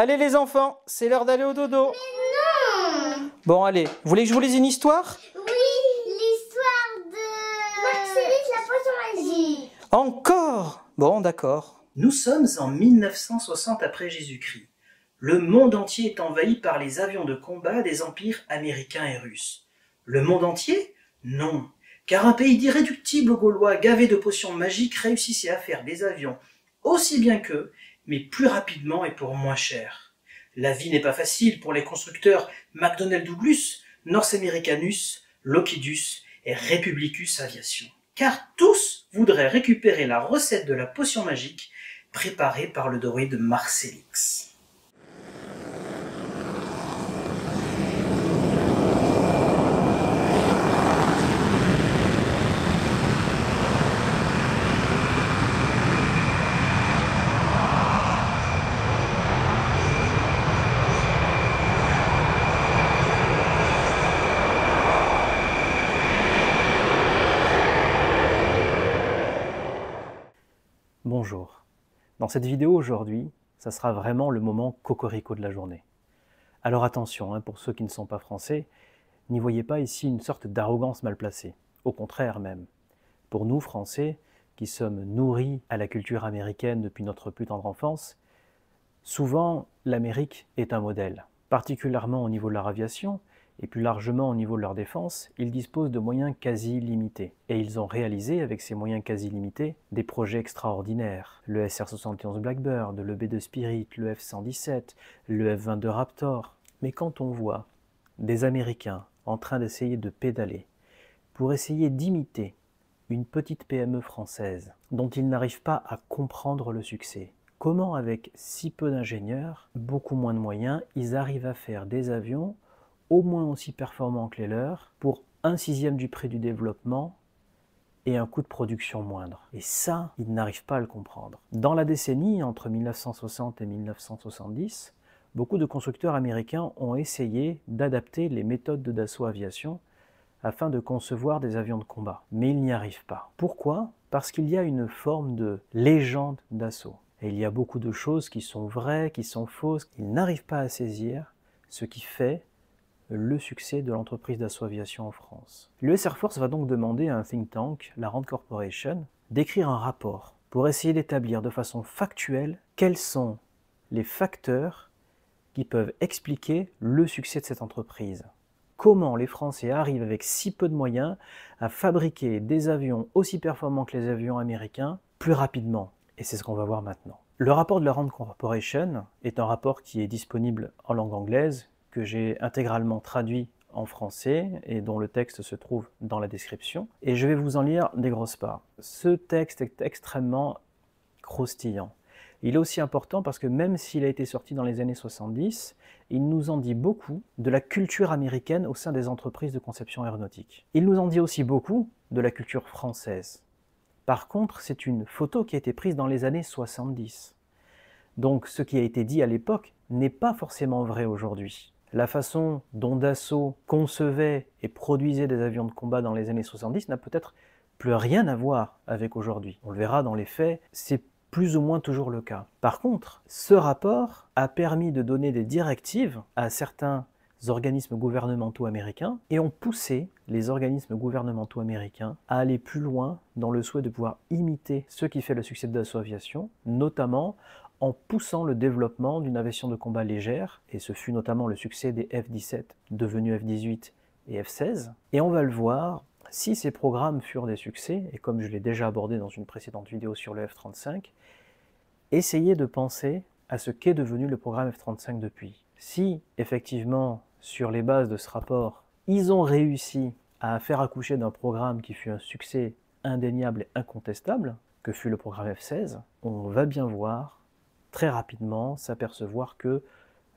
Allez les enfants, c'est l'heure d'aller au dodo. Mais non! Bon allez, vous voulez que je vous lise une histoire? Oui, l'histoire de... Marcellus, la potion magique. Encore? Bon, d'accord. Nous sommes en 1960 après Jésus-Christ. Le monde entier est envahi par les avions de combat des empires américains et russes. Le monde entier? Non, car un pays d'irréductibles Gaulois gavés de potions magiques réussissait à faire des avions aussi bien qu'eux, mais plus rapidement et pour moins cher. La vie n'est pas facile pour les constructeurs McDonnell Douglas, North Americanus, Lockheedus et Republicus Aviation, car tous voudraient récupérer la recette de la potion magique préparée par le droïde Marcellix. Bonjour. Dans cette vidéo aujourd'hui, ça sera vraiment le moment cocorico de la journée. Alors attention, pour ceux qui ne sont pas français, n'y voyez pas ici une sorte d'arrogance mal placée. Au contraire même. Pour nous, Français, qui sommes nourris à la culture américaine depuis notre plus tendre enfance, souvent l'Amérique est un modèle, particulièrement au niveau de leur aviation, et plus largement au niveau de leur défense, ils disposent de moyens quasi limités. Et ils ont réalisé, avec ces moyens quasi limités, des projets extraordinaires. Le SR-71 Blackbird, le B-2 Spirit, le F-117, le F-22 Raptor. Mais quand on voit des Américains en train d'essayer de pédaler pour essayer d'imiter une petite PME française dont ils n'arrivent pas à comprendre le succès, comment avec si peu d'ingénieurs, beaucoup moins de moyens, ils arrivent à faire des avions au moins aussi performants que les leurs, pour 1/6 du prix du développement et un coût de production moindre. Et ça, ils n'arrivent pas à le comprendre. Dans la décennie entre 1960 et 1970, beaucoup de constructeurs américains ont essayé d'adapter les méthodes de Dassault Aviation afin de concevoir des avions de combat. Mais ils n'y arrivent pas. Pourquoi? Parce qu'il y a une forme de légende Dassault. Et il y a beaucoup de choses qui sont vraies, qui sont fausses. Ils n'arrivent pas à saisir ce qui fait le succès de l'entreprise Dassault Aviation en France. L'US Air Force va donc demander à un think tank, la Rand Corporation, d'écrire un rapport pour essayer d'établir de façon factuelle quels sont les facteurs qui peuvent expliquer le succès de cette entreprise. Comment les Français arrivent avec si peu de moyens à fabriquer des avions aussi performants que les avions américains plus rapidement. Et c'est ce qu'on va voir maintenant. Le rapport de la Rand Corporation est un rapport qui est disponible en langue anglaise, que j'ai intégralement traduit en français et dont le texte se trouve dans la description. Et je vais vous en lire des grosses parts. Ce texte est extrêmement croustillant. Il est aussi important parce que même s'il a été sorti dans les années 70, il nous en dit beaucoup de la culture américaine au sein des entreprises de conception aéronautique. Il nous en dit aussi beaucoup de la culture française. Par contre, c'est une photo qui a été prise dans les années 70. Donc ce qui a été dit à l'époque n'est pas forcément vrai aujourd'hui. La façon dont Dassault concevait et produisait des avions de combat dans les années 70 n'a peut-être plus rien à voir avec aujourd'hui. On le verra dans les faits, c'est plus ou moins toujours le cas. Par contre, ce rapport a permis de donner des directives à certains organismes gouvernementaux américains et ont poussé les organismes gouvernementaux américains à aller plus loin dans le souhait de pouvoir imiter ce qui fait le succès de Dassault Aviation, notamment en poussant le développement d'une aviation de combat légère, et ce fut notamment le succès des F-17 devenus F-18 et F-16. Et on va le voir, si ces programmes furent des succès, et comme je l'ai déjà abordé dans une précédente vidéo sur le F-35, essayez de penser à ce qu'est devenu le programme F-35 depuis. Si, effectivement, sur les bases de ce rapport, ils ont réussi à faire accoucher d'un programme qui fut un succès indéniable et incontestable, que fut le programme F-16, on va bien voir très rapidement s'apercevoir que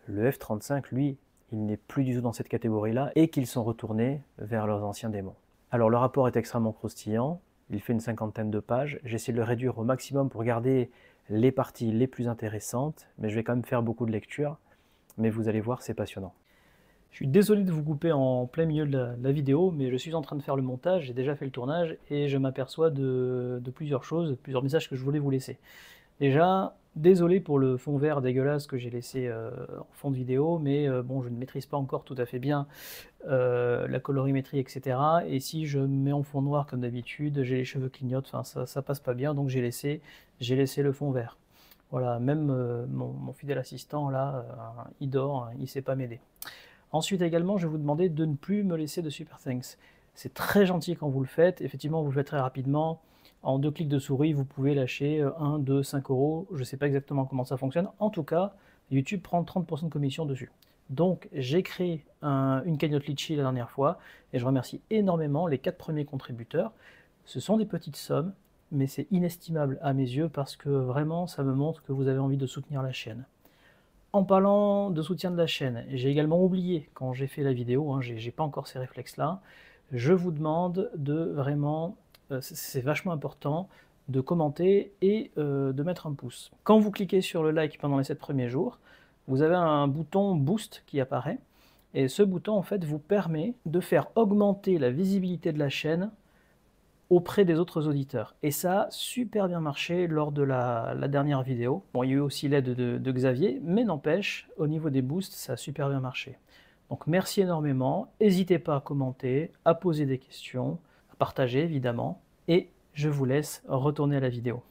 le F-35, lui, il n'est plus du tout dans cette catégorie-là et qu'ils sont retournés vers leurs anciens démons. Alors le rapport est extrêmement croustillant, il fait une 50aine de pages, j'essaie de le réduire au maximum pour garder les parties les plus intéressantes, mais je vais quand même faire beaucoup de lectures, mais vous allez voir, c'est passionnant. Je suis désolé de vous couper en plein milieu de la vidéo, mais je suis en train de faire le montage, j'ai déjà fait le tournage, et je m'aperçois de plusieurs choses, plusieurs messages que je voulais vous laisser. Déjà, désolé pour le fond vert dégueulasse que j'ai laissé en fond de vidéo, mais bon, je ne maîtrise pas encore tout à fait bien la colorimétrie, etc. Et si je mets en fond noir comme d'habitude, j'ai les cheveux clignotent, enfin ça passe pas bien, donc j'ai laissé le fond vert. Voilà, même mon fidèle assistant là, il dort, il sait pas m'aider. Ensuite également, je vais vous demander de ne plus me laisser de super thanks. C'est très gentil quand vous le faites, effectivement vous le faites très rapidement. En 2 clics de souris, vous pouvez lâcher 1, 2, 5 euros. Je ne sais pas exactement comment ça fonctionne. En tout cas, YouTube prend 30% de commission dessus. Donc, j'ai créé une cagnotte Litchi la dernière fois et je remercie énormément les 4 premiers contributeurs. Ce sont des petites sommes, mais c'est inestimable à mes yeux parce que vraiment, ça me montre que vous avez envie de soutenir la chaîne. En parlant de soutien de la chaîne, j'ai également oublié quand j'ai fait la vidéo, hein, j'ai pas encore ces réflexes-là, je vous demande de vraiment, c'est vachement important, de commenter et de mettre un pouce. Quand vous cliquez sur le like pendant les 7 premiers jours, vous avez un bouton Boost qui apparaît, et ce bouton en fait vous permet de faire augmenter la visibilité de la chaîne auprès des autres auditeurs. Et ça a super bien marché lors de la dernière vidéo. Bon, il y a eu aussi l'aide de Xavier, mais n'empêche, au niveau des boosts, ça a super bien marché. Donc merci énormément, n'hésitez pas à commenter, à poser des questions, à partager évidemment, et je vous laisse retourner à la vidéo.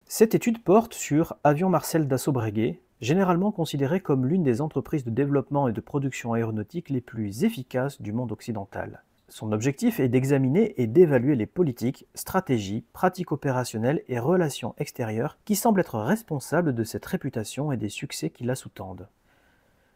Cette étude porte sur Avion Marcel Dassault Breguet, généralement considérée comme l'une des entreprises de développement et de production aéronautique les plus efficaces du monde occidental. Son objectif est d'examiner et d'évaluer les politiques, stratégies, pratiques opérationnelles et relations extérieures qui semblent être responsables de cette réputation et des succès qui la sous-tendent.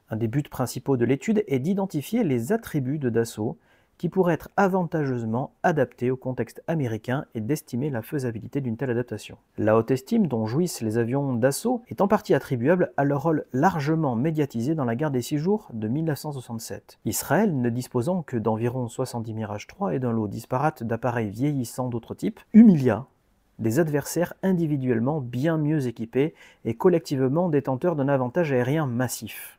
Un des buts principaux de l'étude est d'identifier les attributs de Dassault qui pourraient être avantageusement adaptés au contexte américain et d'estimer la faisabilité d'une telle adaptation. La haute estime dont jouissent les avions d'assaut est en partie attribuable à leur rôle largement médiatisé dans la guerre des 6 jours de 1967. Israël, ne disposant que d'environ 70 Mirage 3 et d'un lot disparate d'appareils vieillissants d'autres types, humilia des adversaires individuellement bien mieux équipés et collectivement détenteurs d'un avantage aérien massif.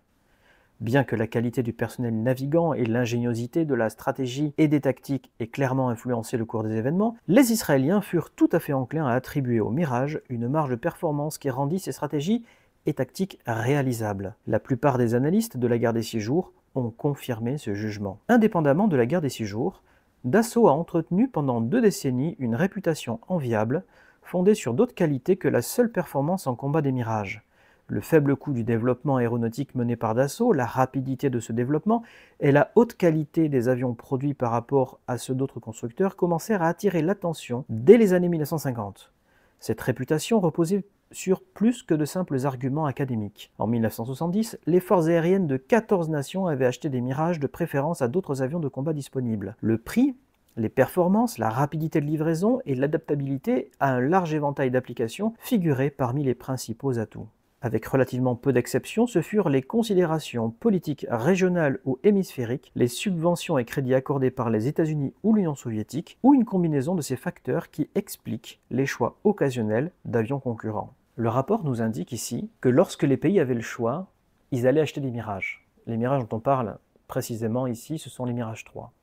Bien que la qualité du personnel navigant et l'ingéniosité de la stratégie et des tactiques aient clairement influencé le cours des événements, les Israéliens furent tout à fait enclins à attribuer au Mirage une marge de performance qui rendit ces stratégies et tactiques réalisables. La plupart des analystes de la guerre des 6 jours ont confirmé ce jugement. Indépendamment de la guerre des 6 jours, Dassault a entretenu pendant 2 décennies une réputation enviable, fondée sur d'autres qualités que la seule performance en combat des Mirages. Le faible coût du développement aéronautique mené par Dassault, la rapidité de ce développement et la haute qualité des avions produits par rapport à ceux d'autres constructeurs commencèrent à attirer l'attention dès les années 1950. Cette réputation reposait sur plus que de simples arguments académiques. En 1970, les forces aériennes de 14 nations avaient acheté des Mirages de préférence à d'autres avions de combat disponibles. Le prix, les performances, la rapidité de livraison et l'adaptabilité à un large éventail d'applications figuraient parmi les principaux atouts. Avec relativement peu d'exceptions, ce furent les considérations politiques régionales ou hémisphériques, les subventions et crédits accordés par les États-Unis ou l'Union soviétique, ou une combinaison de ces facteurs qui expliquent les choix occasionnels d'avions concurrents. Le rapport nous indique ici que lorsque les pays avaient le choix, ils allaient acheter des Mirages. Les Mirages dont on parle précisément ici, ce sont les Mirage 3.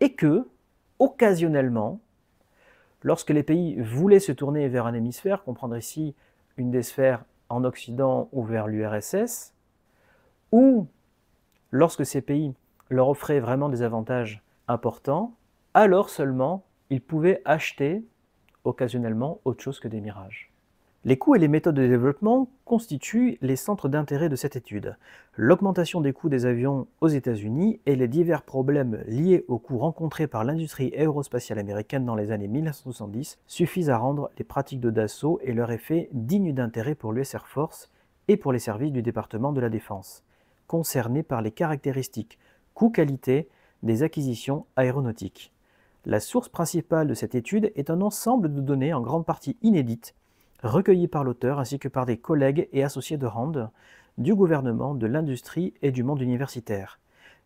Et que, occasionnellement, lorsque les pays voulaient se tourner vers un hémisphère, comprendre ici une des sphères en Occident ou vers l'URSS, ou lorsque ces pays leur offraient vraiment des avantages importants, alors seulement ils pouvaient acheter occasionnellement autre chose que des Mirages. Les coûts et les méthodes de développement constituent les centres d'intérêt de cette étude. L'augmentation des coûts des avions aux États-Unis et les divers problèmes liés aux coûts rencontrés par l'industrie aérospatiale américaine dans les années 1970 suffisent à rendre les pratiques de Dassault et leur effet dignes d'intérêt pour l'US Air Force et pour les services du département de la Défense, concernés par les caractéristiques coût-qualité des acquisitions aéronautiques. La source principale de cette étude est un ensemble de données en grande partie inédites, recueillies par l'auteur ainsi que par des collègues et associés de Rand, du gouvernement, de l'industrie et du monde universitaire.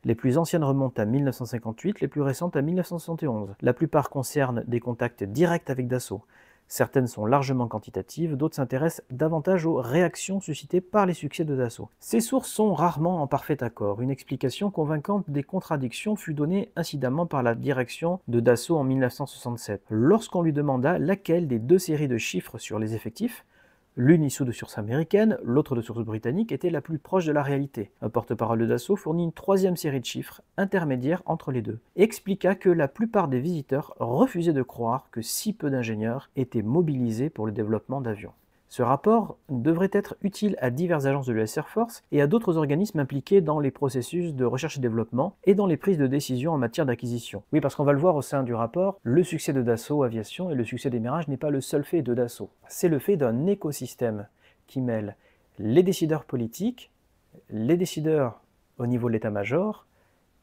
Les plus anciennes remontent à 1958, les plus récentes à 1971. La plupart concernent des contacts directs avec Dassault. Certaines sont largement quantitatives, d'autres s'intéressent davantage aux réactions suscitées par les succès de Dassault. Ces sources sont rarement en parfait accord. Une explication convaincante des contradictions fut donnée incidemment par la direction de Dassault en 1967, lorsqu'on lui demanda laquelle des deux séries de chiffres sur les effectifs, l'une issue de sources américaines, l'autre de sources britanniques, était la plus proche de la réalité. Un porte-parole de Dassault fournit une troisième série de chiffres, intermédiaires entre les deux, et expliqua que la plupart des visiteurs refusaient de croire que si peu d'ingénieurs étaient mobilisés pour le développement d'avions. Ce rapport devrait être utile à diverses agences de l'US Air Force et à d'autres organismes impliqués dans les processus de recherche et développement et dans les prises de décision en matière d'acquisition. Oui, parce qu'on va le voir au sein du rapport, le succès de Dassault Aviation et le succès des Mirage n'est pas le seul fait de Dassault. C'est le fait d'un écosystème qui mêle les décideurs politiques, les décideurs au niveau de l'état-major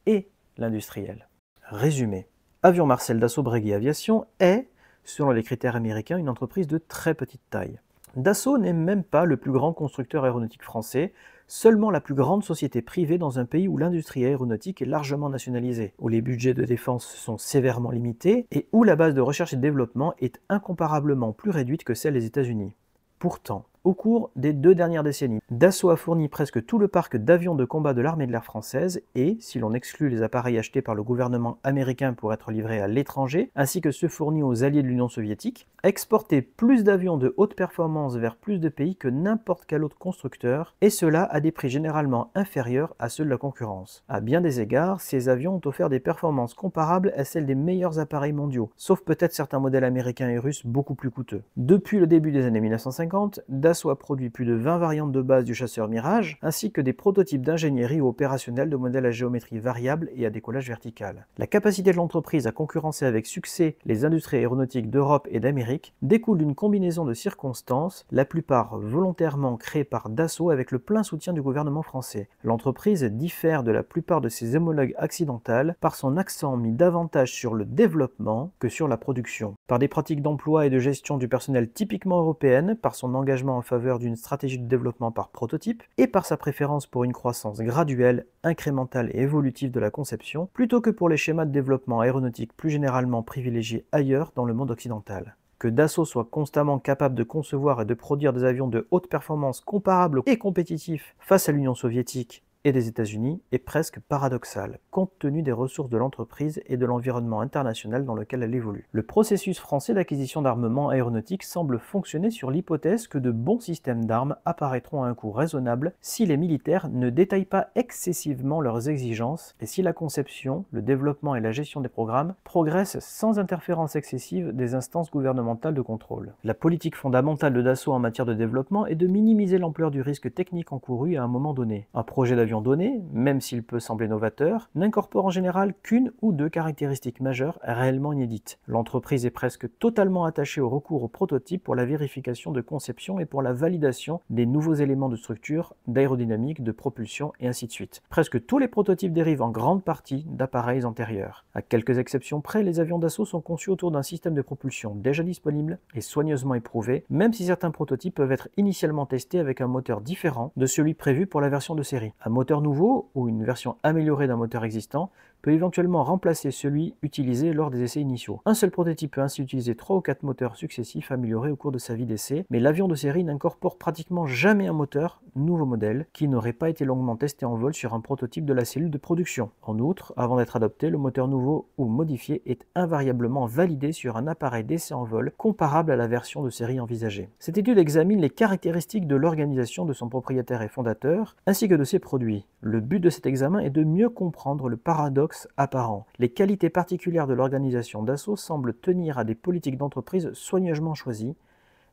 et l'industriel. Résumé. Avion Marcel Dassault Breguet Aviation est, selon les critères américains, une entreprise de très petite taille. Dassault n'est même pas le plus grand constructeur aéronautique français, seulement la plus grande société privée dans un pays où l'industrie aéronautique est largement nationalisée, où les budgets de défense sont sévèrement limités et où la base de recherche et de développement est incomparablement plus réduite que celle des États-Unis. Pourtant, au cours des 2 dernières décennies, Dassault a fourni presque tout le parc d'avions de combat de l'armée de l'air française et, si l'on exclut les appareils achetés par le gouvernement américain pour être livrés à l'étranger, ainsi que ceux fournis aux alliés de l'Union soviétique, a exporté plus d'avions de haute performance vers plus de pays que n'importe quel autre constructeur, et cela à des prix généralement inférieurs à ceux de la concurrence. À bien des égards, ces avions ont offert des performances comparables à celles des meilleurs appareils mondiaux, sauf peut-être certains modèles américains et russes beaucoup plus coûteux. Depuis le début des années 1950, Dassault a produit plus de 20 variantes de base du chasseur Mirage, ainsi que des prototypes d'ingénierie ou opérationnels de modèles à géométrie variable et à décollage vertical. La capacité de l'entreprise à concurrencer avec succès les industries aéronautiques d'Europe et d'Amérique découle d'une combinaison de circonstances, la plupart volontairement créées par Dassault avec le plein soutien du gouvernement français. L'entreprise diffère de la plupart de ses homologues accidentales par son accent mis davantage sur le développement que sur la production, par des pratiques d'emploi et de gestion du personnel typiquement européennes, par son engagement en faveur d'une stratégie de développement par prototype et par sa préférence pour une croissance graduelle, incrémentale et évolutive de la conception, plutôt que pour les schémas de développement aéronautique plus généralement privilégiés ailleurs dans le monde occidental. Que Dassault soit constamment capable de concevoir et de produire des avions de haute performance comparables et compétitifs face à l'Union soviétique et des États-Unis est presque paradoxal, compte tenu des ressources de l'entreprise et de l'environnement international dans lequel elle évolue. Le processus français d'acquisition d'armement aéronautique semble fonctionner sur l'hypothèse que de bons systèmes d'armes apparaîtront à un coût raisonnable si les militaires ne détaillent pas excessivement leurs exigences et si la conception, le développement et la gestion des programmes progressent sans interférence excessive des instances gouvernementales de contrôle. La politique fondamentale de Dassault en matière de développement est de minimiser l'ampleur du risque technique encouru à un moment donné. Un projet d'avion donné, même s'il peut sembler novateur, n'incorpore en général qu'une ou deux caractéristiques majeures réellement inédites. L'entreprise est presque totalement attachée au recours au prototype pour la vérification de conception et pour la validation des nouveaux éléments de structure, d'aérodynamique, de propulsion et ainsi de suite. Presque tous les prototypes dérivent en grande partie d'appareils antérieurs. À quelques exceptions près, les avions d'assaut sont conçus autour d'un système de propulsion déjà disponible et soigneusement éprouvé, même si certains prototypes peuvent être initialement testés avec un moteur différent de celui prévu pour la version de série. Un moteur nouveau ou une version améliorée d'un moteur existant peut éventuellement remplacer celui utilisé lors des essais initiaux. Un seul prototype peut ainsi utiliser 3 ou 4 moteurs successifs améliorés au cours de sa vie d'essai, mais l'avion de série n'incorpore pratiquement jamais un moteur nouveau modèle qui n'aurait pas été longuement testé en vol sur un prototype de la cellule de production. En outre, avant d'être adopté, le moteur nouveau ou modifié est invariablement validé sur un appareil d'essai en vol comparable à la version de série envisagée. Cette étude examine les caractéristiques de l'organisation de son propriétaire et fondateur, ainsi que de ses produits. Le but de cet examen est de mieux comprendre le paradoxe apparent. Les qualités particulières de l'organisation Dassault semblent tenir à des politiques d'entreprise soigneusement choisies,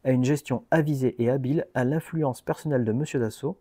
à une gestion avisée et habile, à l'influence personnelle de M. Dassault,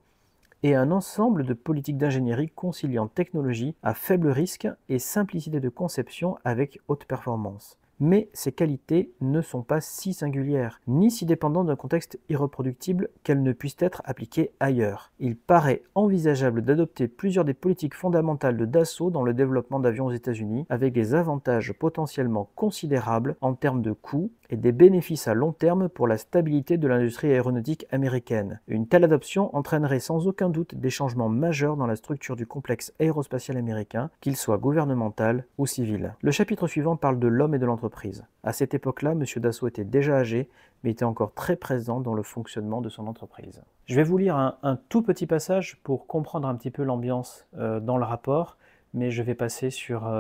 et à un ensemble de politiques d'ingénierie conciliant technologie à faible risque et simplicité de conception avec haute performance. Mais ces qualités ne sont pas si singulières, ni si dépendantes d'un contexte irreproductible qu'elles ne puissent être appliquées ailleurs. Il paraît envisageable d'adopter plusieurs des politiques fondamentales de Dassault dans le développement d'avions aux États-Unis, avec des avantages potentiellement considérables en termes de coûts et des bénéfices à long terme pour la stabilité de l'industrie aéronautique américaine. Une telle adoption entraînerait sans aucun doute des changements majeurs dans la structure du complexe aérospatial américain, qu'il soit gouvernemental ou civil. Le chapitre suivant parle de l'homme et de l'entreprise l'entreprise. À cette époque-là, M. Dassault était déjà âgé, mais était encore très présent dans le fonctionnement de son entreprise. Je vais vous lire un tout petit passage pour comprendre un petit peu l'ambiance dans le rapport, mais je vais passer sur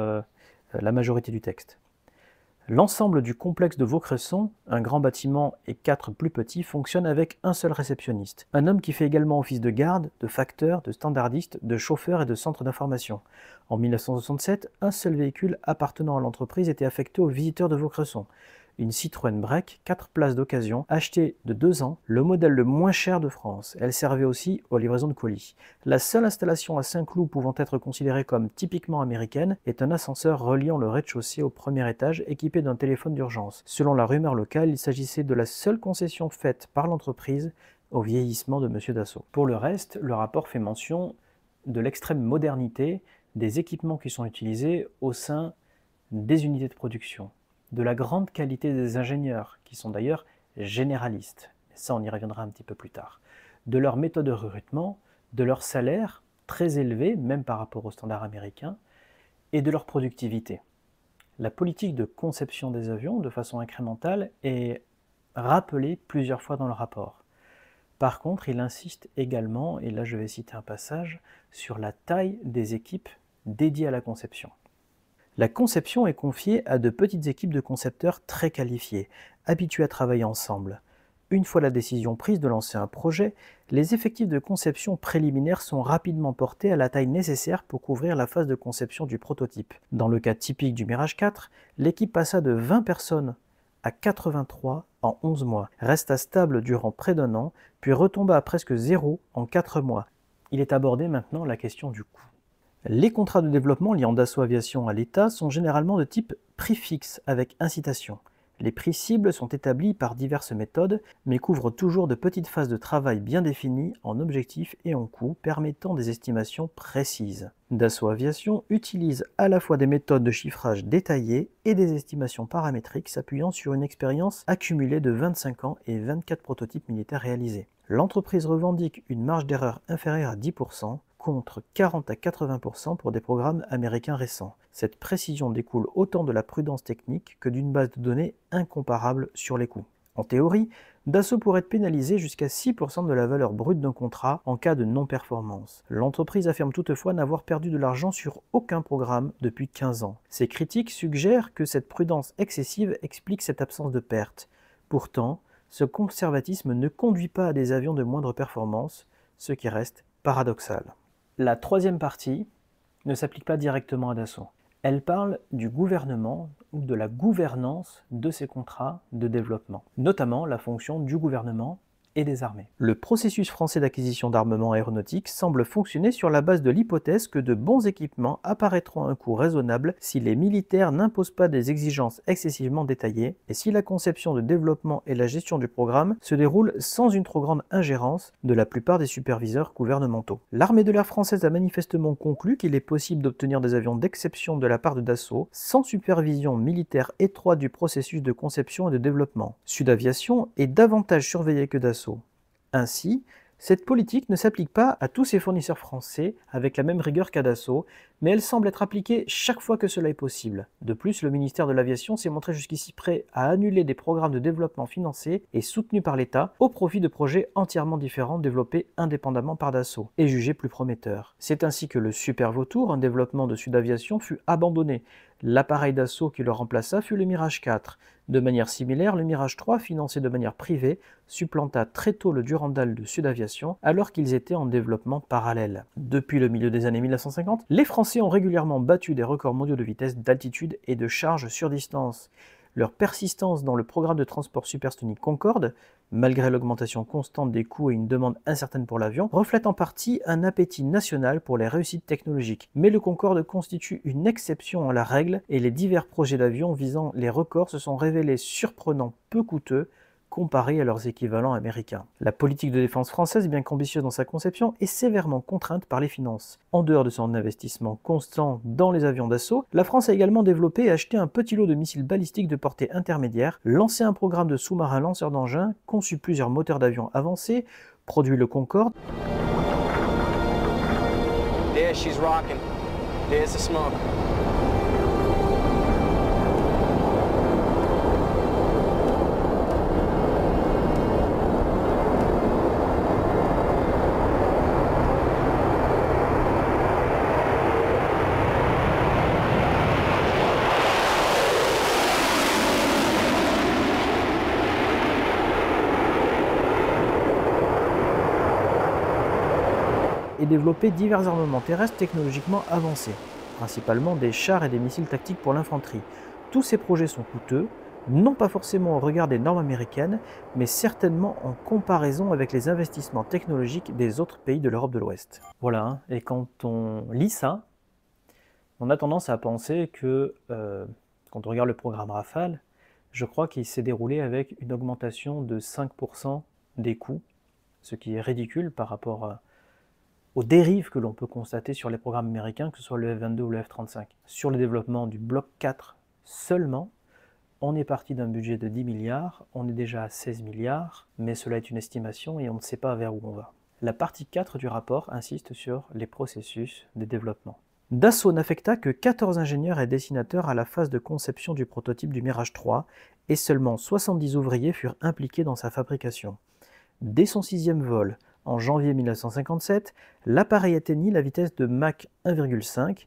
la majorité du texte. L'ensemble du complexe de Vaucresson, un grand bâtiment et 4 plus petits, fonctionne avec un seul réceptionniste. Un homme qui fait également office de garde, de facteur, de standardiste, de chauffeur et de centre d'information. En 1967, un seul véhicule appartenant à l'entreprise était affecté aux visiteurs de Vaucresson. Une Citroën Break, 4 places d'occasion, achetée de 2 ans, le modèle le moins cher de France. Elle servait aussi aux livraisons de colis. La seule installation à Saint-Cloud pouvant être considérée comme typiquement américaine est un ascenseur reliant le rez-de-chaussée au premier étage équipé d'un téléphone d'urgence. Selon la rumeur locale, il s'agissait de la seule concession faite par l'entreprise au vieillissement de M. Dassault. Pour le reste, le rapport fait mention de l'extrême modernité des équipements qui sont utilisés au sein des unités de production, de la grande qualité des ingénieurs, qui sont d'ailleurs généralistes, mais ça on y reviendra un petit peu plus tard, de leur méthode de recrutement, de leur salaire très élevé, même par rapport aux standards américains, et de leur productivité. La politique de conception des avions, de façon incrémentale, est rappelée plusieurs fois dans le rapport. Par contre, il insiste également, et là je vais citer un passage, sur la taille des équipes dédiées à la conception. La conception est confiée à de petites équipes de concepteurs très qualifiés, habitués à travailler ensemble. Une fois la décision prise de lancer un projet, les effectifs de conception préliminaires sont rapidement portés à la taille nécessaire pour couvrir la phase de conception du prototype. Dans le cas typique du Mirage 4, l'équipe passa de 20 personnes à 83 en 11 mois, resta stable durant près d'un an, puis retomba à presque 0 en 4 mois. Il est abordé maintenant la question du coût. Les contrats de développement liant Dassault Aviation à l'État sont généralement de type prix fixe avec incitation. Les prix cibles sont établis par diverses méthodes, mais couvrent toujours de petites phases de travail bien définies en objectifs et en coûts, permettant des estimations précises. Dassault Aviation utilise à la fois des méthodes de chiffrage détaillées et des estimations paramétriques s'appuyant sur une expérience accumulée de 25 ans et 24 prototypes militaires réalisés. L'entreprise revendique une marge d'erreur inférieure à 10%, contre 40 à 80% pour des programmes américains récents. Cette précision découle autant de la prudence technique que d'une base de données incomparable sur les coûts. En théorie, Dassault pourrait être pénalisé jusqu'à 6% de la valeur brute d'un contrat en cas de non-performance. L'entreprise affirme toutefois n'avoir perdu de l'argent sur aucun programme depuis 15 ans. Ces critiques suggèrent que cette prudence excessive explique cette absence de perte. Pourtant, ce conservatisme ne conduit pas à des avions de moindre performance, ce qui reste paradoxal. La troisième partie ne s'applique pas directement à Dassault. Elle parle du gouvernement ou de la gouvernance de ces contrats de développement, notamment la fonction du gouvernement et des armées. Le processus français d'acquisition d'armement aéronautique semble fonctionner sur la base de l'hypothèse que de bons équipements apparaîtront à un coût raisonnable si les militaires n'imposent pas des exigences excessivement détaillées et si la conception de développement et la gestion du programme se déroulent sans une trop grande ingérence de la plupart des superviseurs gouvernementaux. L'armée de l'air française a manifestement conclu qu'il est possible d'obtenir des avions d'exception de la part de Dassault sans supervision militaire étroite du processus de conception et de développement. Sud Aviation est davantage surveillé que Dassault. Ainsi, cette politique ne s'applique pas à tous ces fournisseurs français avec la même rigueur qu'à Dassault, mais elle semble être appliquée chaque fois que cela est possible. De plus, le ministère de l'Aviation s'est montré jusqu'ici prêt à annuler des programmes de développement financés et soutenus par l'État au profit de projets entièrement différents développés indépendamment par Dassault et jugés plus prometteurs. C'est ainsi que le Super Vautour, un développement de Sud Aviation, fut abandonné. L'appareil Dassault qui le remplaça fut le Mirage 4. De manière similaire, le Mirage 3, financé de manière privée, supplanta très tôt le Durandal de Sud Aviation alors qu'ils étaient en développement parallèle. Depuis le milieu des années 1950, les Français ont régulièrement battu des records mondiaux de vitesse, d'altitude et de charge sur distance. Leur persistance dans le programme de transport supersonique Concorde, malgré l'augmentation constante des coûts et une demande incertaine pour l'avion, reflète en partie un appétit national pour les réussites technologiques. Mais le Concorde constitue une exception à la règle et les divers projets d'avions visant les records se sont révélés surprenants peu coûteux comparés à leurs équivalents américains. La politique de défense française, bien qu'ambitieuse dans sa conception, est sévèrement contrainte par les finances. En dehors de son investissement constant dans les avions d'assaut, la France a également développé et acheté un petit lot de missiles balistiques de portée intermédiaire, lancé un programme de sous-marins lanceurs d'engins, conçu plusieurs moteurs d'avions avancés, produit le Concorde. There she's rocking. There's the smoke. et développer divers armements terrestres technologiquement avancés, principalement des chars et des missiles tactiques pour l'infanterie. Tous ces projets sont coûteux, non pas forcément au regard des normes américaines, mais certainement en comparaison avec les investissements technologiques des autres pays de l'Europe de l'Ouest. Voilà, hein. Et quand on lit ça, on a tendance à penser que, quand on regarde le programme Rafale, je crois qu'il s'est déroulé avec une augmentation de 5% des coûts, ce qui est ridicule par rapport aux dérives que l'on peut constater sur les programmes américains, que ce soit le F-22 ou le F-35. Sur le développement du bloc 4 seulement, on est parti d'un budget de 10 milliards, on est déjà à 16 milliards, mais cela est une estimation et on ne sait pas vers où on va. La partie 4 du rapport insiste sur les processus de développement. Dassault n'affecta que 14 ingénieurs et dessinateurs à la phase de conception du prototype du Mirage 3 et seulement 70 ouvriers furent impliqués dans sa fabrication. Dès son 6e vol, en janvier 1957, l'appareil atteignit la vitesse de Mach 1,5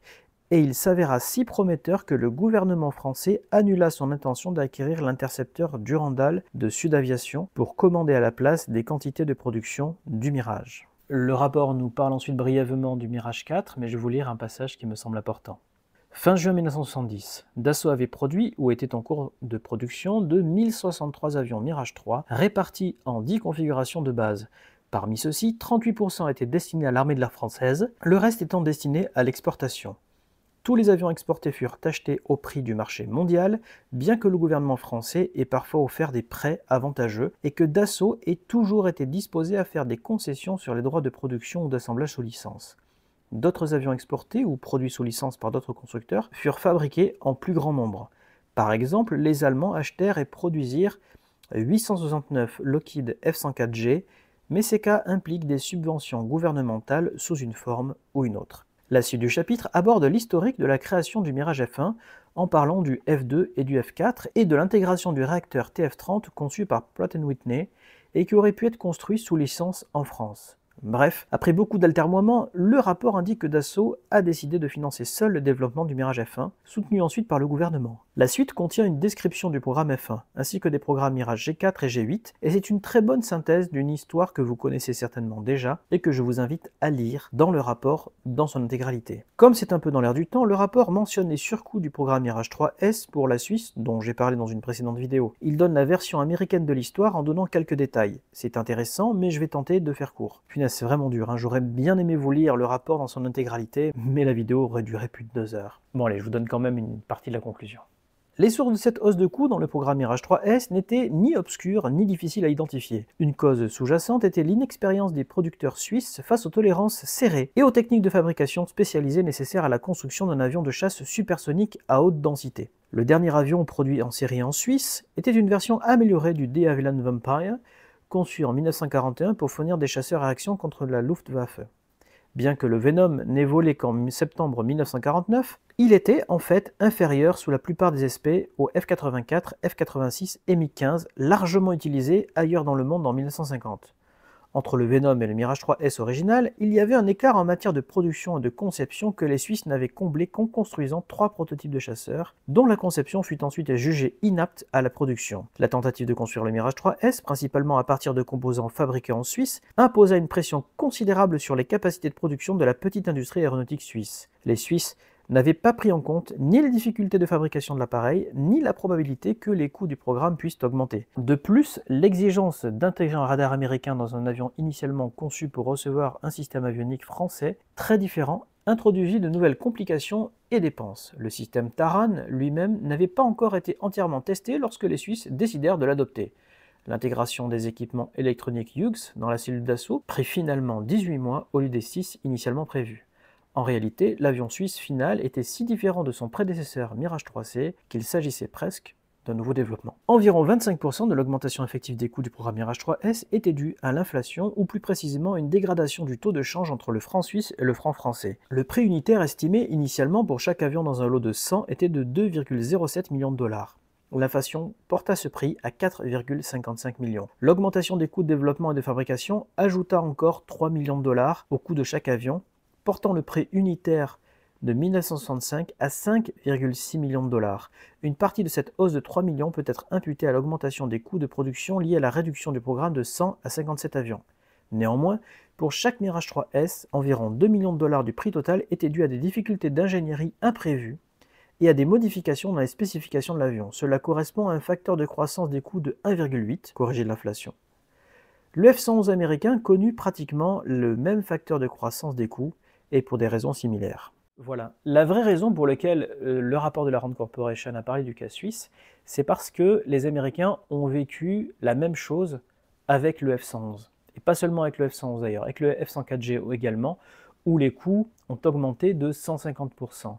et il s'avéra si prometteur que le gouvernement français annula son intention d'acquérir l'intercepteur Durandal de Sud Aviation pour commander à la place des quantités de production du Mirage. Le rapport nous parle ensuite brièvement du Mirage 4, mais je vais vous lire un passage qui me semble important. Fin juin 1970, Dassault avait produit ou était en cours de production de 1063 avions Mirage 3 répartis en 10 configurations de base. Parmi ceux-ci, 38% étaient destinés à l'armée de l'air française, le reste étant destiné à l'exportation. Tous les avions exportés furent achetés au prix du marché mondial, bien que le gouvernement français ait parfois offert des prêts avantageux et que Dassault ait toujours été disposé à faire des concessions sur les droits de production ou d'assemblage sous licence. D'autres avions exportés ou produits sous licence par d'autres constructeurs furent fabriqués en plus grand nombre. Par exemple, les Allemands achetèrent et produisirent 869 Lockheed F-104G, mais ces cas impliquent des subventions gouvernementales sous une forme ou une autre. La suite du chapitre aborde l'historique de la création du Mirage F1 en parlant du F2 et du F4 et de l'intégration du réacteur TF30 conçu par Pratt & Whitney et qui aurait pu être construit sous licence en France. Bref, après beaucoup d'altermoiements, le rapport indique que Dassault a décidé de financer seul le développement du Mirage F1, soutenu ensuite par le gouvernement. La suite contient une description du programme F1, ainsi que des programmes Mirage G4 et G8, et c'est une très bonne synthèse d'une histoire que vous connaissez certainement déjà, et que je vous invite à lire dans le rapport dans son intégralité. Comme c'est un peu dans l'air du temps, le rapport mentionne les surcoûts du programme Mirage 3S pour la Suisse, dont j'ai parlé dans une précédente vidéo. Il donne la version américaine de l'histoire en donnant quelques détails. C'est intéressant, mais je vais tenter de faire court. C'est vraiment dur, hein. J'aurais bien aimé vous lire le rapport dans son intégralité, mais la vidéo aurait duré plus de 2 heures. Bon allez, je vous donne quand même une partie de la conclusion. Les sources de cette hausse de coûts dans le programme Mirage 3S n'étaient ni obscures ni difficiles à identifier. Une cause sous-jacente était l'inexpérience des producteurs suisses face aux tolérances serrées et aux techniques de fabrication spécialisées nécessaires à la construction d'un avion de chasse supersonique à haute densité. Le dernier avion produit en série en Suisse était une version améliorée du De Havilland Vampire, conçu en 1941 pour fournir des chasseurs à action contre la Luftwaffe. Bien que le Venom n'ait volé qu'en septembre 1949, il était en fait inférieur sous la plupart des aspects au F-84, F-86 et MiG-15, largement utilisés ailleurs dans le monde en 1950. Entre le Venom et le Mirage 3S original, il y avait un écart en matière de production et de conception que les Suisses n'avaient comblé qu'en construisant 3 prototypes de chasseurs, dont la conception fut ensuite jugée inapte à la production. La tentative de construire le Mirage 3S, principalement à partir de composants fabriqués en Suisse, imposa une pression considérable sur les capacités de production de la petite industrie aéronautique suisse. Les Suisses n'avait pas pris en compte ni les difficultés de fabrication de l'appareil, ni la probabilité que les coûts du programme puissent augmenter. De plus, l'exigence d'intégrer un radar américain dans un avion initialement conçu pour recevoir un système avionique français très différent introduisit de nouvelles complications et dépenses. Le système Taran lui-même n'avait pas encore été entièrement testé lorsque les Suisses décidèrent de l'adopter. L'intégration des équipements électroniques Hughes dans la cellule d'assaut prit finalement 18 mois au lieu des 6 initialement prévus. En réalité, l'avion suisse final était si différent de son prédécesseur Mirage 3C qu'il s'agissait presque d'un nouveau développement. Environ 25% de l'augmentation effective des coûts du programme Mirage 3S était due à l'inflation ou plus précisément à une dégradation du taux de change entre le franc suisse et le franc français. Le prix unitaire estimé initialement pour chaque avion dans un lot de 100 était de 2,07 millions de dollars. L'inflation porta ce prix à 4,55 millions. L'augmentation des coûts de développement et de fabrication ajouta encore 3 millions de dollars au coût de chaque avion, portant le prix unitaire de 1965 à 5,6 millions de dollars. Une partie de cette hausse de 3 millions peut être imputée à l'augmentation des coûts de production liés à la réduction du programme de 100 à 57 avions. Néanmoins, pour chaque Mirage 3S, environ 2 millions de dollars du prix total étaient dus à des difficultés d'ingénierie imprévues et à des modifications dans les spécifications de l'avion. Cela correspond à un facteur de croissance des coûts de 1,8, corrigé de l'inflation. Le F-111 américain connut pratiquement le même facteur de croissance des coûts et pour des raisons similaires. Voilà. La vraie raison pour laquelle le rapport de la Rand Corporation a parlé du cas suisse, c'est parce que les Américains ont vécu la même chose avec le F-111. Et pas seulement avec le F-111 d'ailleurs, avec le F-104G également, où les coûts ont augmenté de 150%.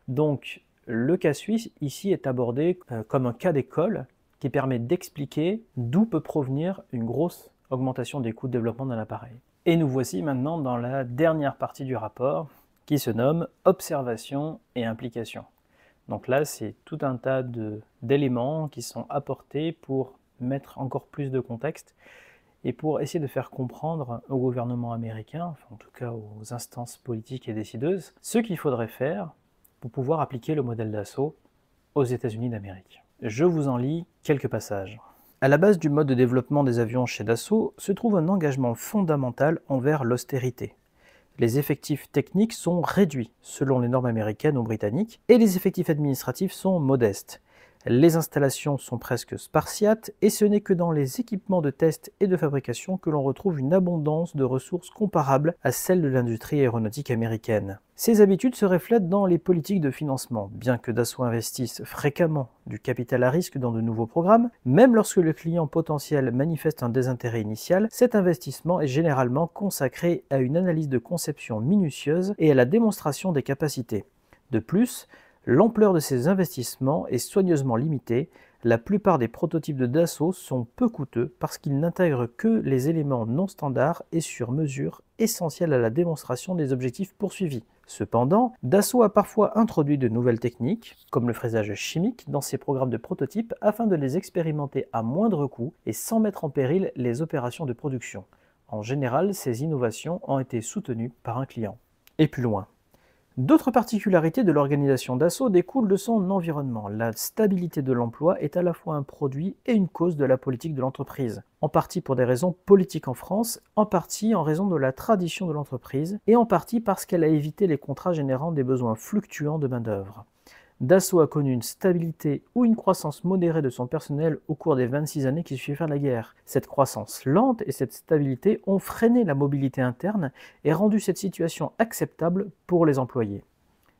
Donc, le cas suisse, ici, est abordé comme un cas d'école qui permet d'expliquer d'où peut provenir une grosse augmentation des coûts de développement d'un appareil. Et nous voici maintenant dans la dernière partie du rapport, qui se nomme « Observation et implication ». Donc là, c'est tout un tas d'éléments qui sont apportés pour mettre encore plus de contexte et pour essayer de faire comprendre au gouvernement américain, enfin en tout cas aux instances politiques et décideuses, ce qu'il faudrait faire pour pouvoir appliquer le modèle Dassault aux États-Unis d'Amérique. Je vous en lis quelques passages. À la base du mode de développement des avions chez Dassault se trouve un engagement fondamental envers l'austérité. Les effectifs techniques sont réduits selon les normes américaines ou britanniques et les effectifs administratifs sont modestes. Les installations sont presque spartiates et ce n'est que dans les équipements de test et de fabrication que l'on retrouve une abondance de ressources comparables à celles de l'industrie aéronautique américaine. Ces habitudes se reflètent dans les politiques de financement. Bien que Dassault investisse fréquemment du capital à risque dans de nouveaux programmes, même lorsque le client potentiel manifeste un désintérêt initial, cet investissement est généralement consacré à une analyse de conception minutieuse et à la démonstration des capacités. De plus, l'ampleur de ces investissements est soigneusement limitée. La plupart des prototypes de Dassault sont peu coûteux parce qu'ils n'intègrent que les éléments non standards et sur mesure essentiels à la démonstration des objectifs poursuivis. Cependant, Dassault a parfois introduit de nouvelles techniques, comme le fraisage chimique, dans ses programmes de prototypes afin de les expérimenter à moindre coût et sans mettre en péril les opérations de production. En général, ces innovations ont été soutenues par un client. Et plus loin. D'autres particularités de l'organisation Dassault découlent de son environnement. La stabilité de l'emploi est à la fois un produit et une cause de la politique de l'entreprise. En partie pour des raisons politiques en France, en partie en raison de la tradition de l'entreprise, et en partie parce qu'elle a évité les contrats générant des besoins fluctuants de main-d'œuvre. Dassault a connu une stabilité ou une croissance modérée de son personnel au cours des 26 années qui suivirent la guerre. Cette croissance lente et cette stabilité ont freiné la mobilité interne et rendu cette situation acceptable pour les employés.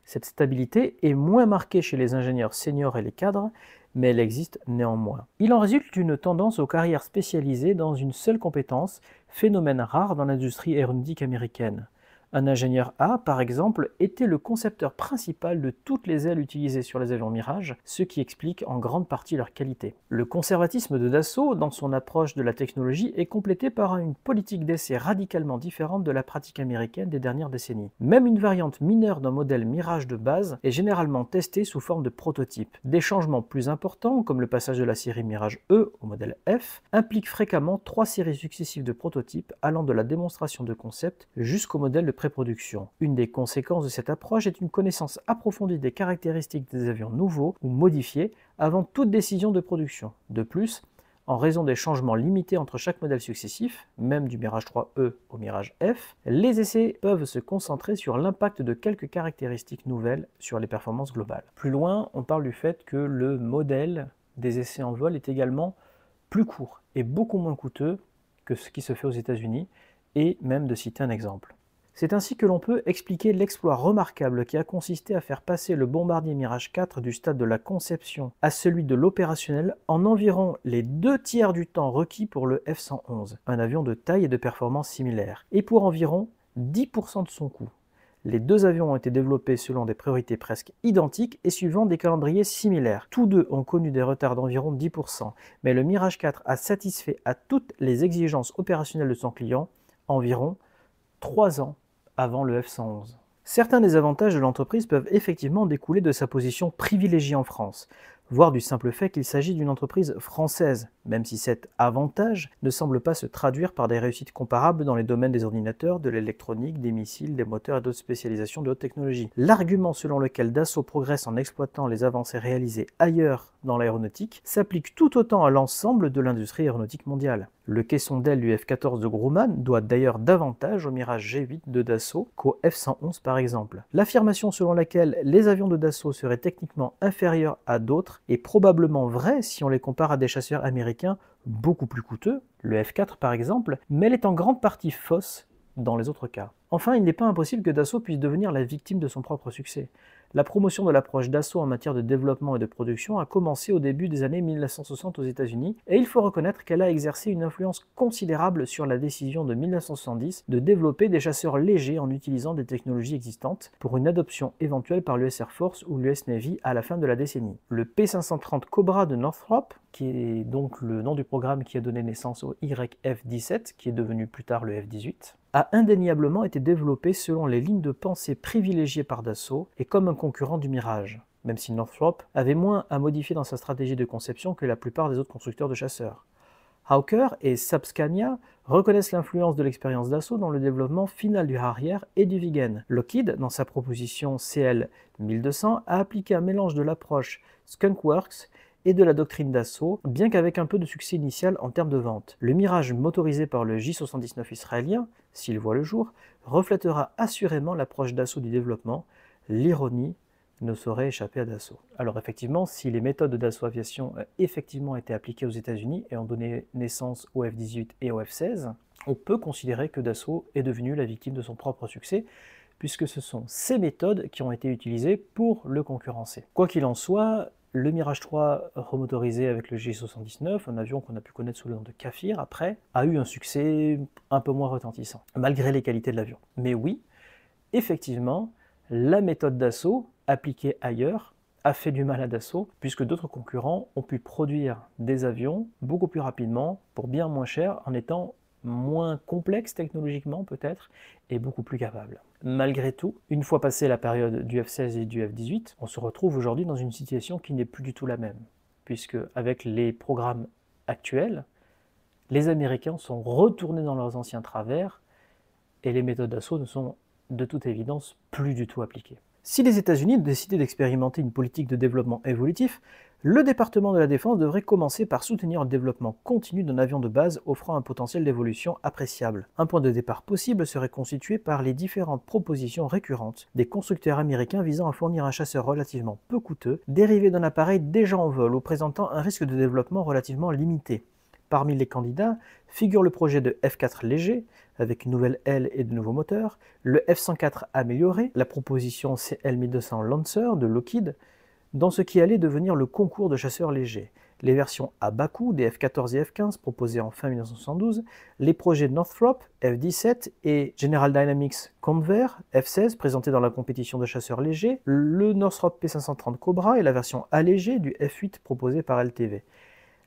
Cette stabilité est moins marquée chez les ingénieurs seniors et les cadres, mais elle existe néanmoins. Il en résulte une tendance aux carrières spécialisées dans une seule compétence, phénomène rare dans l'industrie aéronautique américaine. Un ingénieur A, par exemple, était le concepteur principal de toutes les ailes utilisées sur les avions Mirage, ce qui explique en grande partie leur qualité. Le conservatisme de Dassault, dans son approche de la technologie, est complété par une politique d'essai radicalement différente de la pratique américaine des dernières décennies. Même une variante mineure d'un modèle Mirage de base est généralement testée sous forme de prototype. Des changements plus importants, comme le passage de la série Mirage E au modèle F, impliquent fréquemment 3 séries successives de prototypes allant de la démonstration de concept jusqu'au modèle de pré-production. Une des conséquences de cette approche est une connaissance approfondie des caractéristiques des avions nouveaux ou modifiés avant toute décision de production. De plus, en raison des changements limités entre chaque modèle successif, même du Mirage 3E au Mirage F, les essais peuvent se concentrer sur l'impact de quelques caractéristiques nouvelles sur les performances globales. Plus loin, on parle du fait que le modèle des essais en vol est également plus court et beaucoup moins coûteux que ce qui se fait aux États-Unis, et même de citer un exemple. C'est ainsi que l'on peut expliquer l'exploit remarquable qui a consisté à faire passer le bombardier Mirage 4 du stade de la conception à celui de l'opérationnel en environ les 2/3 du temps requis pour le F-111, un avion de taille et de performance similaires, et pour environ 10% de son coût. Les deux avions ont été développés selon des priorités presque identiques et suivant des calendriers similaires. Tous deux ont connu des retards d'environ 10%, mais le Mirage 4 a satisfait à toutes les exigences opérationnelles de son client environ 3 ans avant le F-111. Certains des avantages de l'entreprise peuvent effectivement découler de sa position privilégiée en France, voire du simple fait qu'il s'agit d'une entreprise française, même si cet avantage ne semble pas se traduire par des réussites comparables dans les domaines des ordinateurs, de l'électronique, des missiles, des moteurs et d'autres spécialisations de haute technologie. L'argument selon lequel Dassault progresse en exploitant les avancées réalisées ailleurs dans l'aéronautique s'applique tout autant à l'ensemble de l'industrie aéronautique mondiale. Le caisson d'aile du F-14 de Grumman doit d'ailleurs davantage au Mirage G8 de Dassault qu'au F-111 par exemple. L'affirmation selon laquelle les avions de Dassault seraient techniquement inférieurs à d'autres est probablement vraie si on les compare à des chasseurs américains beaucoup plus coûteux, le F-4 par exemple, mais elle est en grande partie fausse dans les autres cas. Enfin, il n'est pas impossible que Dassault puisse devenir la victime de son propre succès. La promotion de l'approche Dassault en matière de développement et de production a commencé au début des années 1960 aux États-Unis, et il faut reconnaître qu'elle a exercé une influence considérable sur la décision de 1970 de développer des chasseurs légers en utilisant des technologies existantes pour une adoption éventuelle par l'US Air Force ou l'US Navy à la fin de la décennie. Le P530 Cobra de Northrop, qui est donc le nom du programme qui a donné naissance au YF-17, qui est devenu plus tard le F-18, a indéniablement été développé selon les lignes de pensée privilégiées par Dassault et comme un concurrent du Mirage, même si Northrop avait moins à modifier dans sa stratégie de conception que la plupart des autres constructeurs de chasseurs. Hawker et Saab Scania reconnaissent l'influence de l'expérience Dassault dans le développement final du Harrier et du Viggen. Lockheed, dans sa proposition CL-1200, a appliqué un mélange de l'approche Skunk Works et de la doctrine Dassault, bien qu'avec un peu de succès initial en termes de vente. Le Mirage motorisé par le J-79 israélien, s'il voit le jour, reflètera assurément l'approche Dassault du développement. L'ironie ne saurait échapper à Dassault. Alors effectivement, si les méthodes de Dassault Aviation ont effectivement été appliquées aux États-Unis et ont donné naissance au F-18 et au F-16, on peut considérer que Dassault est devenu la victime de son propre succès, puisque ce sont ces méthodes qui ont été utilisées pour le concurrencer. Quoi qu'il en soit, le Mirage 3 remotorisé avec le J-79, un avion qu'on a pu connaître sous le nom de Kafir après, a eu un succès un peu moins retentissant, malgré les qualités de l'avion. Mais oui, effectivement, la méthode Dassault, appliquée ailleurs, a fait du mal à Dassault, puisque d'autres concurrents ont pu produire des avions beaucoup plus rapidement, pour bien moins cher, en étant moins complexes technologiquement peut-être, et beaucoup plus capables. Malgré tout, une fois passée la période du F-16 et du F-18, on se retrouve aujourd'hui dans une situation qui n'est plus du tout la même, puisque avec les programmes actuels, les Américains sont retournés dans leurs anciens travers, et les méthodes d'assaut ne sont de toute évidence plus du tout appliquées. Si les États-Unis décidaient d'expérimenter une politique de développement évolutif, le département de la Défense devrait commencer par soutenir le développement continu d'un avion de base offrant un potentiel d'évolution appréciable. Un point de départ possible serait constitué par les différentes propositions récurrentes des constructeurs américains visant à fournir un chasseur relativement peu coûteux, dérivé d'un appareil déjà en vol ou présentant un risque de développement relativement limité. Parmi les candidats figure le projet de F-4 léger, avec une nouvelle aile et de nouveaux moteurs, le F-104 amélioré, la proposition CL-1200 Lancer de Lockheed, dans ce qui allait devenir le concours de chasseurs légers, les versions à bas coût des F-14 et F-15 proposées en fin 1972, les projets Northrop, F-17 et General Dynamics Convair, F-16 présentés dans la compétition de chasseurs légers, le Northrop P530 Cobra et la version allégée du F-8 proposé par LTV.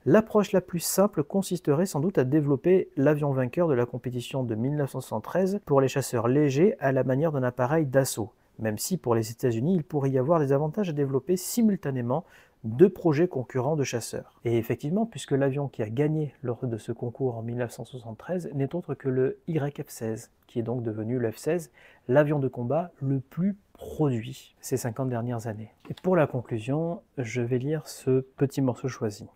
L'approche la plus simple consisterait sans doute à développer l'avion vainqueur de la compétition de 1973 pour les chasseurs légers à la manière d'un appareil d'assaut, même si pour les États-Unis il pourrait y avoir des avantages à développer simultanément deux projets concurrents de chasseurs. Et effectivement, puisque l'avion qui a gagné lors de ce concours en 1973 n'est autre que le YF-16, qui est donc devenu le F-16, l'avion de combat le plus produit ces 50 dernières années. Et pour la conclusion, je vais lire ce petit morceau choisi.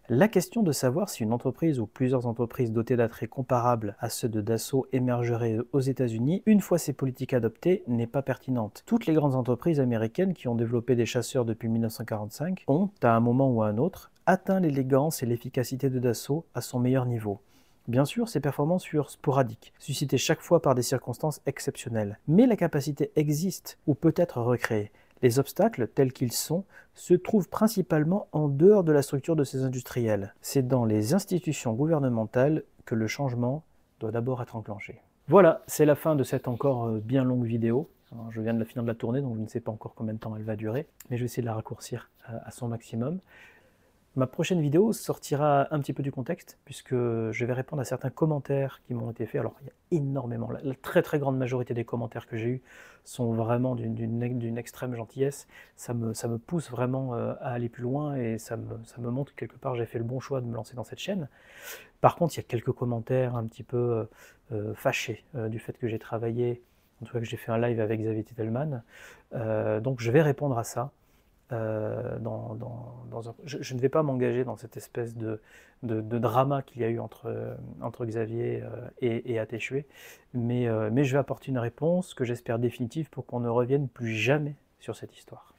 La question de savoir si une entreprise ou plusieurs entreprises dotées d'attraits comparables à ceux de Dassault émergeraient aux États-Unis une fois ces politiques adoptées n'est pas pertinente. Toutes les grandes entreprises américaines qui ont développé des chasseurs depuis 1945 ont, à un moment ou à un autre, atteint l'élégance et l'efficacité de Dassault à son meilleur niveau. Bien sûr, ces performances furent sporadiques, suscitées chaque fois par des circonstances exceptionnelles, mais la capacité existe ou peut être recréée. Les obstacles, tels qu'ils sont, se trouvent principalement en dehors de la structure de ces industriels. C'est dans les institutions gouvernementales que le changement doit d'abord être enclenché. Voilà, c'est la fin de cette encore bien longue vidéo. Alors, je viens de la finir de la tourner, donc je ne sais pas encore combien de temps elle va durer, mais je vais essayer de la raccourcir à son maximum. Ma prochaine vidéo sortira un petit peu du contexte, puisque je vais répondre à certains commentaires qui m'ont été faits. Alors, il y a énormément, la très très grande majorité des commentaires que j'ai eus sont vraiment d'une extrême gentillesse. Ça me pousse vraiment à aller plus loin et ça me montre que quelque part j'ai fait le bon choix de me lancer dans cette chaîne. Par contre, il y a quelques commentaires un petit peu fâchés du fait que j'ai travaillé, en tout cas que j'ai fait un live avec Xavier Titelman. Donc je vais répondre à ça. Je ne vais pas m'engager dans cette espèce de drama qu'il y a eu entre Xavier et Attéchué, mais je vais apporter une réponse que j'espère définitive pour qu'on ne revienne plus jamais sur cette histoire.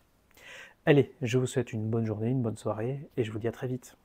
Allez, je vous souhaite une bonne journée, une bonne soirée, et je vous dis à très vite.